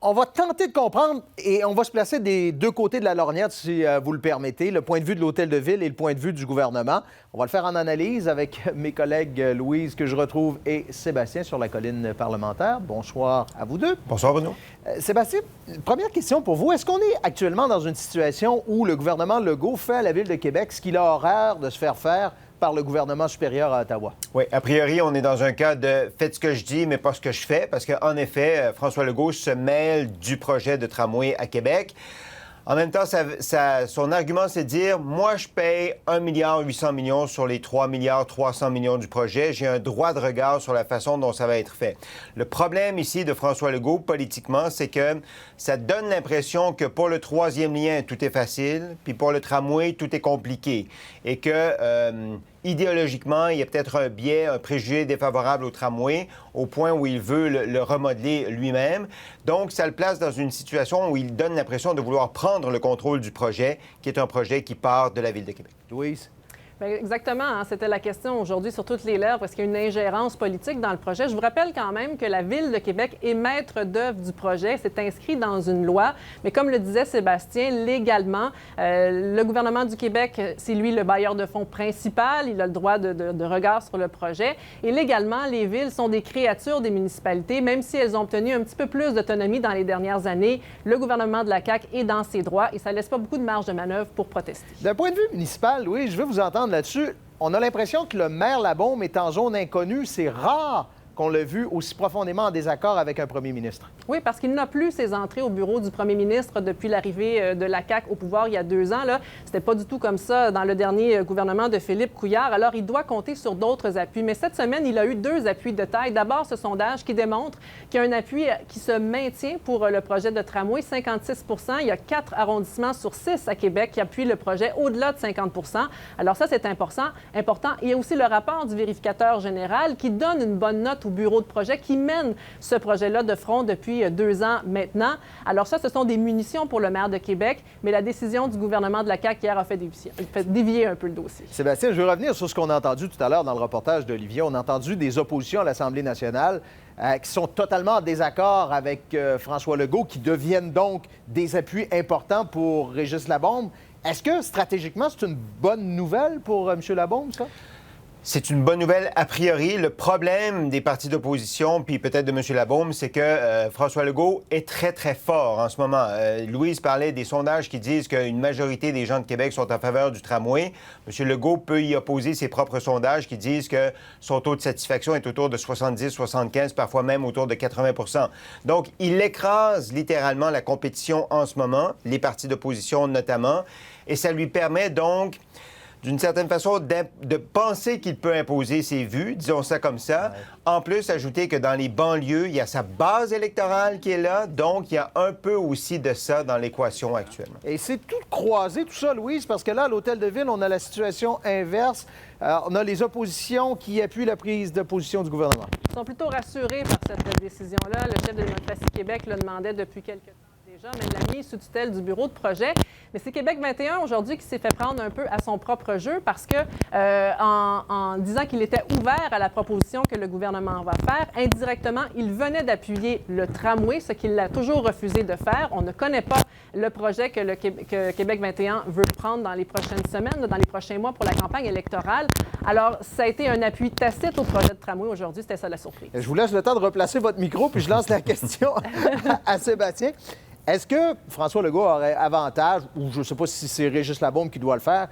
On va tenter de comprendre et on va se placer des deux côtés de la lorgnette, si vous le permettez, le point de vue de l'Hôtel de Ville et le point de vue du gouvernement. On va le faire en analyse avec mes collègues Louise, que je retrouve, et Sébastien sur la colline parlementaire. Bonsoir à vous deux. Bonsoir, Bruno. Sébastien, première question pour vous. Est-ce qu'on est actuellement dans une situation où le gouvernement Legault fait à la Ville de Québec ce qu'il a horreur de se faire faire par le gouvernement supérieur à Ottawa? Oui, a priori, on est dans un cas de faites ce que je dis, mais pas ce que je fais, parce qu'en effet, François Legault se mêle du projet de tramway à Québec. En même temps, son argument, c'est de dire, moi, je paye 1,8 milliard sur les 3,3 milliards du projet. J'ai un droit de regard sur la façon dont ça va être fait. Le problème ici de François Legault, politiquement, c'est que ça donne l'impression que pour le troisième lien, tout est facile, puis pour le tramway, tout est compliqué. Et que, idéologiquement, il y a peut-être un biais, un préjugé défavorable au tramway, au point où il veut le remodeler lui-même. Donc, ça le place dans une situation où il donne l'impression de vouloir prendre le contrôle du projet, qui est un projet qui part de la Ville de Québec. Louise? Bien, exactement. Hein? C'était la question aujourd'hui sur toutes les lèvres parce qu'il y a une ingérence politique dans le projet. Je vous rappelle quand même que la Ville de Québec est maître d'œuvre du projet. C'est inscrit dans une loi. Mais comme le disait Sébastien, légalement, le gouvernement du Québec, c'est lui le bailleur de fonds principal. Il a le droit de regard sur le projet. Et légalement, les villes sont des créatures des municipalités, même si elles ont obtenu un petit peu plus d'autonomie dans les dernières années. Le gouvernement de la CAQ est dans ses droits et ça ne laisse pas beaucoup de marge de manœuvre pour protester. D'un point de vue municipal, Louise, je veux vous entendre là-dessus. On a l'impression que le maire Labaume est en zone inconnue. C'est rare qu'on l'a vu aussi profondément en désaccord avec un premier ministre. Oui, parce qu'il n'a plus ses entrées au bureau du premier ministre depuis l'arrivée de la CAQ au pouvoir il y a 2 ans. C'était pas du tout comme ça dans le dernier gouvernement de Philippe Couillard. Alors, il doit compter sur d'autres appuis. Mais cette semaine, il a eu 2 appuis de taille. D'abord, ce sondage qui démontre qu'il y a un appui qui se maintient pour le projet de tramway, 56 %. Il y a 4 arrondissements sur 6 à Québec qui appuient le projet au-delà de 50 %. Alors ça, c'est important. Il y a aussi le rapport du vérificateur général qui donne une bonne note au bureau de projet qui mène ce projet-là de front depuis 2 ans maintenant. Alors ça, ce sont des munitions pour le maire de Québec, mais la décision du gouvernement de la CAQ hier a fait dévier un peu le dossier. Sébastien, je veux revenir sur ce qu'on a entendu tout à l'heure dans le reportage d'Olivier. On a entendu des oppositions à l'Assemblée nationale qui sont totalement en désaccord avec François Legault, qui deviennent donc des appuis importants pour Régis Labaume. Est-ce que stratégiquement, c'est une bonne nouvelle pour M. Labaume, ça? C'est une bonne nouvelle a priori. Le problème des partis d'opposition, puis peut-être de M. Labaume, c'est que François Legault est très, très fort en ce moment. Louise parlait des sondages qui disent qu'une majorité des gens de Québec sont en faveur du tramway. M. Legault peut y opposer ses propres sondages qui disent que son taux de satisfaction est autour de 70, 75, parfois même autour de 80 %. Donc, il écrase littéralement la compétition en ce moment, les partis d'opposition notamment, et ça lui permet donc d'une certaine façon, de penser qu'il peut imposer ses vues, disons ça comme ça. Ouais. En plus, ajouter que dans les banlieues, il y a sa base électorale qui est là, donc il y a un peu aussi de ça dans l'équation actuellement. Et c'est tout croisé, tout ça, Louise, parce que là, à l'Hôtel de Ville, on a la situation inverse. On a les oppositions qui appuient la prise de position du gouvernement. Ils sont plutôt rassurés par cette décision-là. Le chef de Démocratie Québec le demandait depuis quelques temps déjà, mais l'a mis sous tutelle du bureau de projet. Mais c'est Québec 21 aujourd'hui qui s'est fait prendre un peu à son propre jeu parce que, en disant qu'il était ouvert à la proposition que le gouvernement va faire, indirectement, il venait d'appuyer le tramway, ce qu'il a toujours refusé de faire. On ne connaît pas le projet que Québec 21 veut prendre dans les prochaines semaines, dans les prochains mois pour la campagne électorale. Alors, ça a été un appui tacite au projet de tramway aujourd'hui. C'était ça la surprise. Je vous laisse le temps de replacer votre micro, puis je lance la question à Sébastien. Est-ce que François Legault aurait avantage, ou je ne sais pas si c'est Régis Labaume qui doit le faire,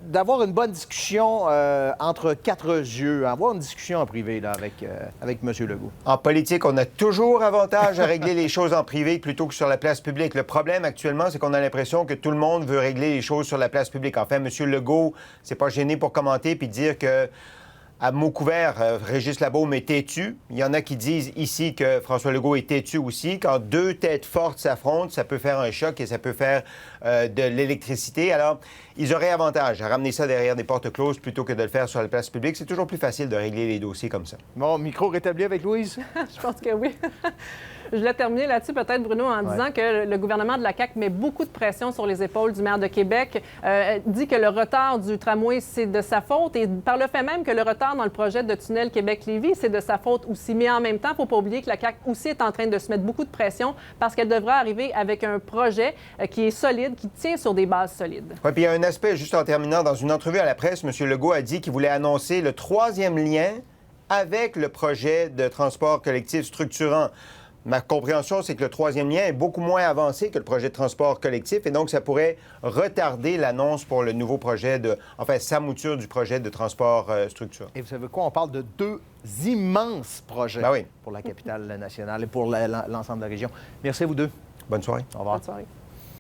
d'avoir une bonne discussion entre 4 yeux, avoir une discussion en privé là, avec M. Legault? En politique, on a toujours avantage à régler les choses en privé plutôt que sur la place publique. Le problème actuellement, c'est qu'on a l'impression que tout le monde veut régler les choses sur la place publique. Enfin, M. Legault s'est pas gêné pour commenter puis dire que à mots couverts, Régis Labaume est têtu. Il y en a qui disent ici que François Legault est têtu aussi. Quand 2 têtes fortes s'affrontent, ça peut faire un choc et ça peut faire de l'électricité. Alors, ils auraient avantage à ramener ça derrière des portes closes plutôt que de le faire sur la place publique. C'est toujours plus facile de régler les dossiers comme ça. Bon, micro rétabli avec Louise? Je pense que oui. Je voulais terminer là-dessus, peut-être, Bruno, en disant que le gouvernement de la CAQ met beaucoup de pression sur les épaules du maire de Québec, dit que le retard du tramway, c'est de sa faute, et par le fait même que le retard dans le projet de tunnel Québec-Lévis, c'est de sa faute aussi. Mais en même temps, il ne faut pas oublier que la CAQ aussi est en train de se mettre beaucoup de pression parce qu'elle devra arriver avec un projet qui est solide, qui tient sur des bases solides. Oui, puis il y a un aspect, juste en terminant, dans une entrevue à la presse, M. Legault a dit qu'il voulait annoncer le 3e lien avec le projet de transport collectif structurant. Ma compréhension, c'est que le 3e lien est beaucoup moins avancé que le projet de transport collectif et donc ça pourrait retarder l'annonce pour le nouveau projet sa mouture du projet de transport structurant. Et vous savez quoi? On parle de 2 immenses projets Ben oui. pour la capitale nationale et pour l'ensemble de la région. Merci à vous deux. Bonne soirée. Au revoir. Bonne soirée.